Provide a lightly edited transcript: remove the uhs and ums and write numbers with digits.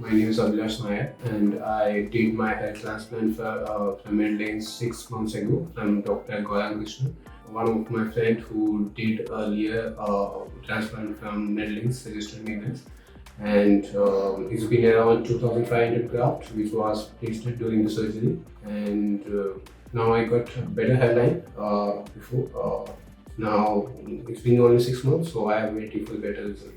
My name is Abhilash Nayak and I did my hair transplant from MedLinks 6 months ago from Dr. Gaurang Krishna. One of my friends who did earlier transplant from MedLinks suggested me this. And it's been around 2,500 grafts which was placed during the surgery. And now I got better hairline before. Now it's been only 6 months, so I am waiting for better result.